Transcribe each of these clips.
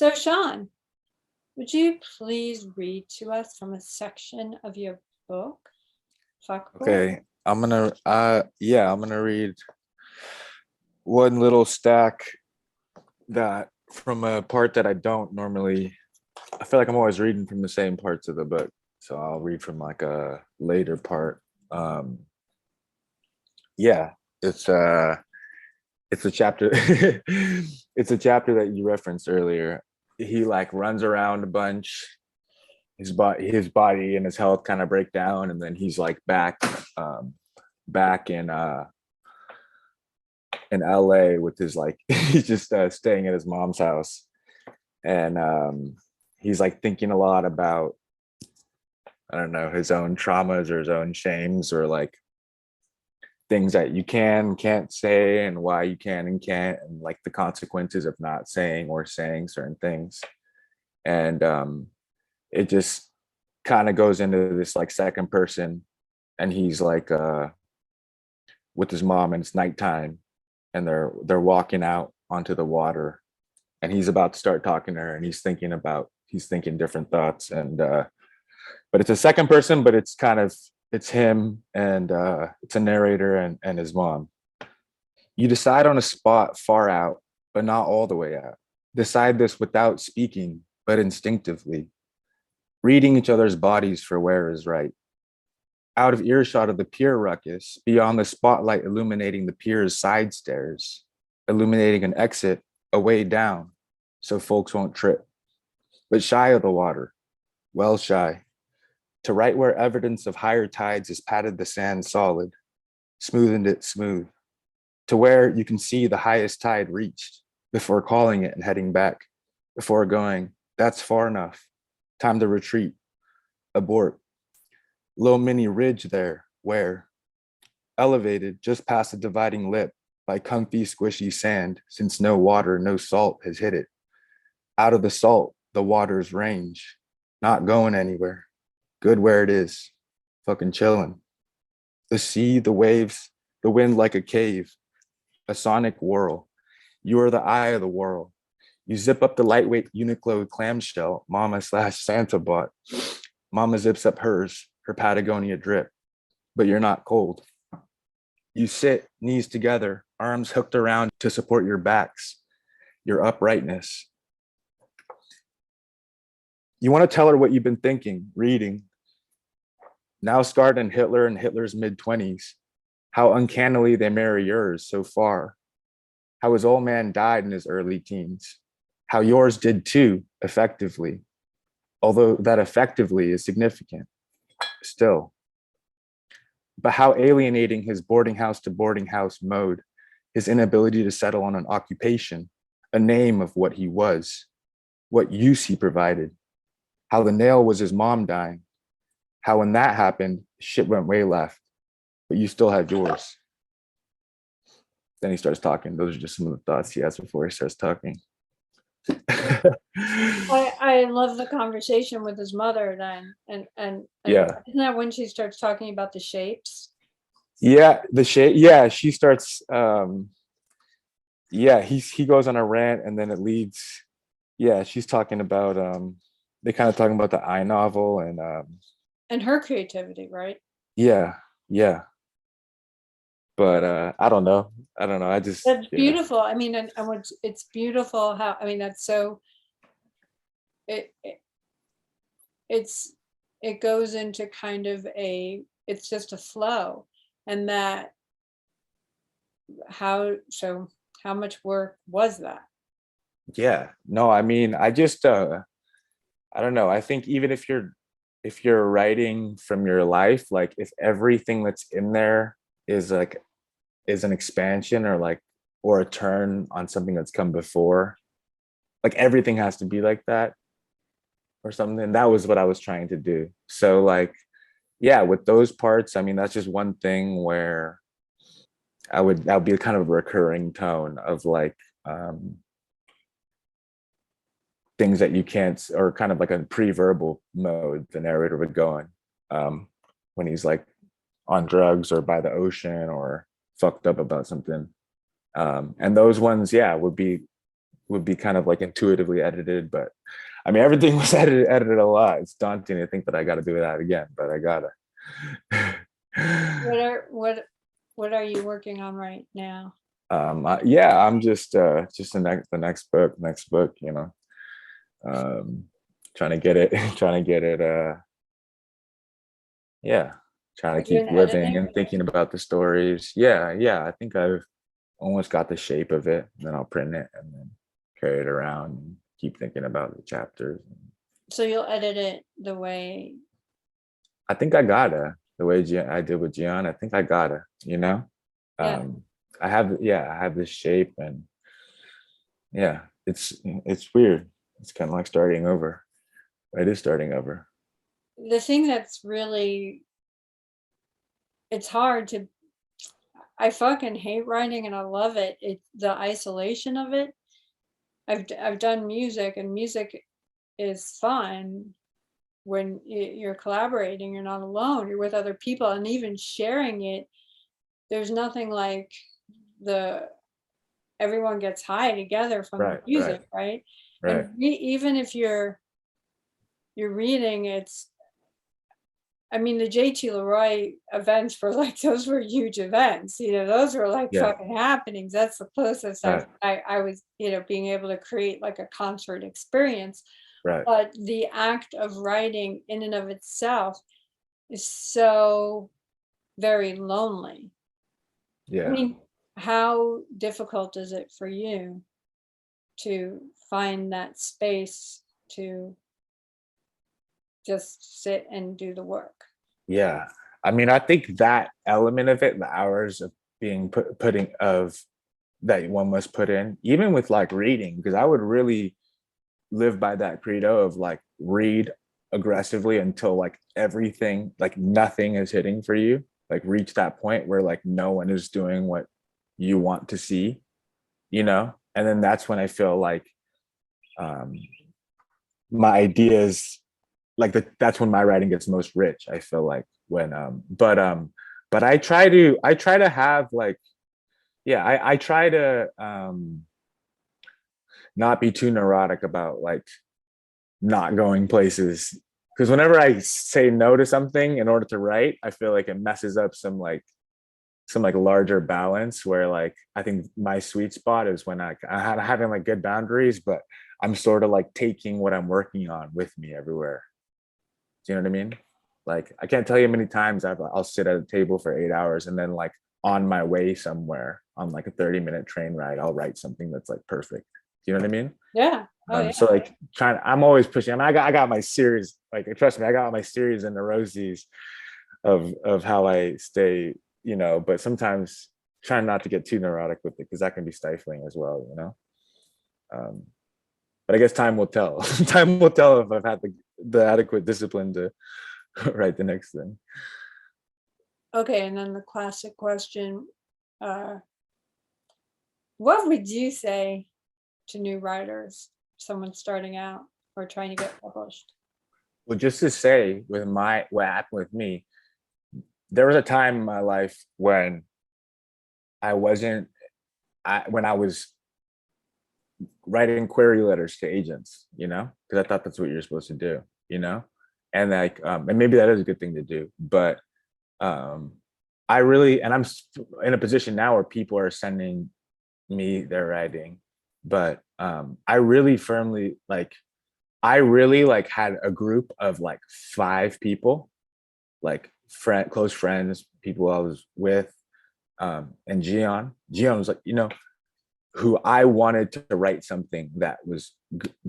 So, Sean, would you please read to us from a section of your book, Fuckboy? Okay, I'm gonna read one little stack that from a part that I don't normally. I feel like I'm always reading from the same parts of the book, so I'll read from like a later part. Um, yeah, it's uh, it's a chapter. It's a chapter that you referenced earlier. He like runs around a bunch. His body and his health kind of break down, and then he's like back in LA with his like he's just staying at his mom's house, and he's like thinking a lot about, I don't know, his own traumas or his own shames, or like things that you can't say, and why you can and can't, and like the consequences of not saying or saying certain things. And it just kind of goes into this like second person, and he's like with his mom, and it's nighttime, and they're walking out onto the water, and he's about to start talking to her, and he's thinking different thoughts. And but it's a second person, but it's him, and it's a narrator and his mom. You decide on a spot far out, but not all the way out. Decide this without speaking, but instinctively, reading each other's bodies for where is right. Out of earshot of the pier ruckus, beyond the spotlight illuminating the pier's side stairs, illuminating an exit, a way down, so folks won't trip. But shy of the water, well shy, to right where evidence of higher tides has patted the sand solid, smoothened it smooth, to where you can see the highest tide reached, before calling it and heading back, before going, that's far enough, time to retreat, abort. Little mini ridge there, where, elevated just past the dividing lip by comfy, squishy sand, since no water, no salt has hit it. Out of the salt, the water's range, not going anywhere. Good where it is, fucking chilling. The sea, the waves, the wind like a cave, a sonic whirl. You are the eye of the world. You zip up the lightweight Uniqlo clamshell Mama/Santa bought. Mama zips up hers, her Patagonia drip, but you're not cold. You sit, knees together, arms hooked around to support your backs, your uprightness. You want to tell her what you've been thinking, reading. Now scarred in Hitler and Hitler's mid-20s, how uncannily they marry yours so far. How his old man died in his early teens. How yours did too, effectively. Although that effectively is significant, still. But how alienating his boarding house to boarding house mode, his inability to settle on an occupation, a name of what he was, what use he provided. How the nail was his mom dying. How when that happened, shit went way left, but you still had yours. Then he starts talking. Those are just some of the thoughts he has before he starts talking. I love the conversation with his mother then, and Yeah. Isn't that when she starts talking about the shapes? Yeah, the shape. Yeah, she starts. Yeah, he goes on a rant, and then it leads. Yeah, she's talking about. They kind of talking about the I novel and her creativity, right? Yeah, yeah. But I don't know. I just. That's Yeah. beautiful. I mean, and it's beautiful how, I mean, that's so. It it's it goes into kind of it's just a flow, and that how much work was that? Yeah. No, I mean, I just. I don't know. I think even if you're writing from your life, like if everything that's in there is like is an expansion, or like or a turn on something that's come before, like everything has to be like that or something. That was what I was trying to do. So like, yeah, with those parts, I mean, that's just one thing where that would be kind of a recurring tone of like things that you can't, or kind of like a pre-verbal mode the narrator would go in when he's like on drugs or by the ocean or fucked up about something. And those ones, yeah, would be would be kind of like intuitively edited, but I mean, everything was edited a lot. It's daunting to think that I got to do that again, but I gotta. What are you working on right now? Yeah, I'm just the next book, you know. Trying to get it, trying to get it. Yeah, trying Are to you keep in living editing? and thinking about the stories. Yeah. I think I've almost got the shape of it. Then I'll print it and then carry it around and keep thinking about the chapters. So you'll edit it the way, I think I gotta the way I did with Gian. I think I gotta, you know. yeah. Um, I have this shape, and yeah, it's weird. It's kind of like starting over. It is starting over. The thing that's really, it's hard to, I fucking hate writing and I love it. It's the isolation of it. I've done music, and music is fun when you're collaborating, you're not alone, you're with other people, and even sharing it, there's nothing like the everyone gets high together from the Right, right, music, right? right. And even if you're reading, it's, I mean, the JT Leroy events were like, those were huge events, those were like Yeah, fucking happenings. That's the closest right, I was, being able to create like a concert experience. right. But the act of writing in and of itself is so very lonely. I Yeah. mean, how difficult is it for you to find that space to just sit and do the work? Yeah. I mean, I think that element of it, the hours of being putting of that one must put in, even with like reading, because I would really live by that credo of like read aggressively until like everything, like nothing is hitting for you, like reach that point where like no one is doing what you want to see, you know? And then that's when I feel like um my ideas that's when my writing gets most rich. I feel like when but I try to have like yeah, I try to not be too neurotic about like not going places, because whenever I say no to something in order to write, I feel like it messes up some like larger balance where like I think my sweet spot is when I'm having like good boundaries, but I'm sort of like taking what I'm working on with me everywhere. Do you know what I mean? Like I can't tell you how many times I'll sit at a table for 8 hours and then like on my way somewhere on like a 30-minute train ride, I'll write something that's like perfect. Do you know what I mean? Yeah. Oh yeah. So like I'm always pushing. I mean, I got my series, like trust me, I got my series and neuroses of how I stay, you know, but sometimes trying not to get too neurotic with it because that can be stifling as well, you know. Um, but I guess time will tell. Time will tell if I've had the adequate discipline to write the next thing. Okay, and then the classic question, uh, what would you say to new writers, someone starting out or trying to get published? Well, just to say, with what happened with me, there was a time in my life when I wasn't, when I was writing query letters to agents, you know, because I thought that's what you're supposed to do, you know, and like, and maybe that is a good thing to do, but um, I really, and I'm in a position now where people are sending me their writing, but I really firmly like, I really like had a group of like 5 people, like close friends, people I was with, and Gian was like, you know, who I wanted to write something that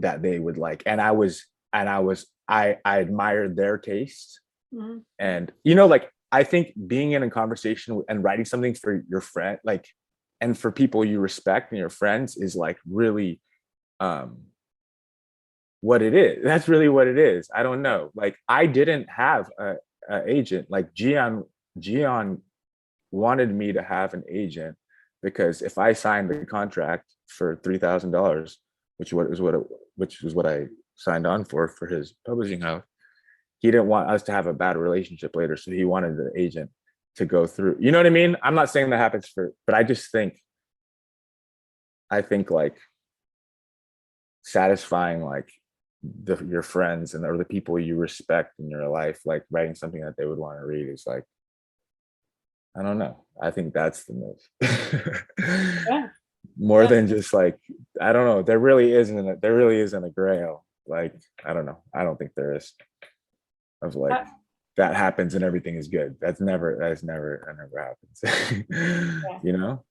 they would like, and I admired their taste, Mhm. and you know, like I think being in a conversation and writing something for your friend, like, and for people you respect and your friends is like really um what it is. That's really what it is. I don't know. Like I didn't have a agent. Like Gian wanted me to have an agent because if I signed the contract for $3,000, which was what I signed on for his publishing house, he didn't want us to have a bad relationship later, so he wanted the agent to go through. You know what I mean? I'm not saying that happens but I just think I think like satisfying like your friends and or the people you respect in your life, like writing something that they would want to read is like, I don't know. I think that's the move. Yeah. More Yeah. than just like, I don't know. There really isn't a grail. Like, I don't know. I don't think there is. Of like Uh, that happens and everything is good. That never happens. yeah. You know?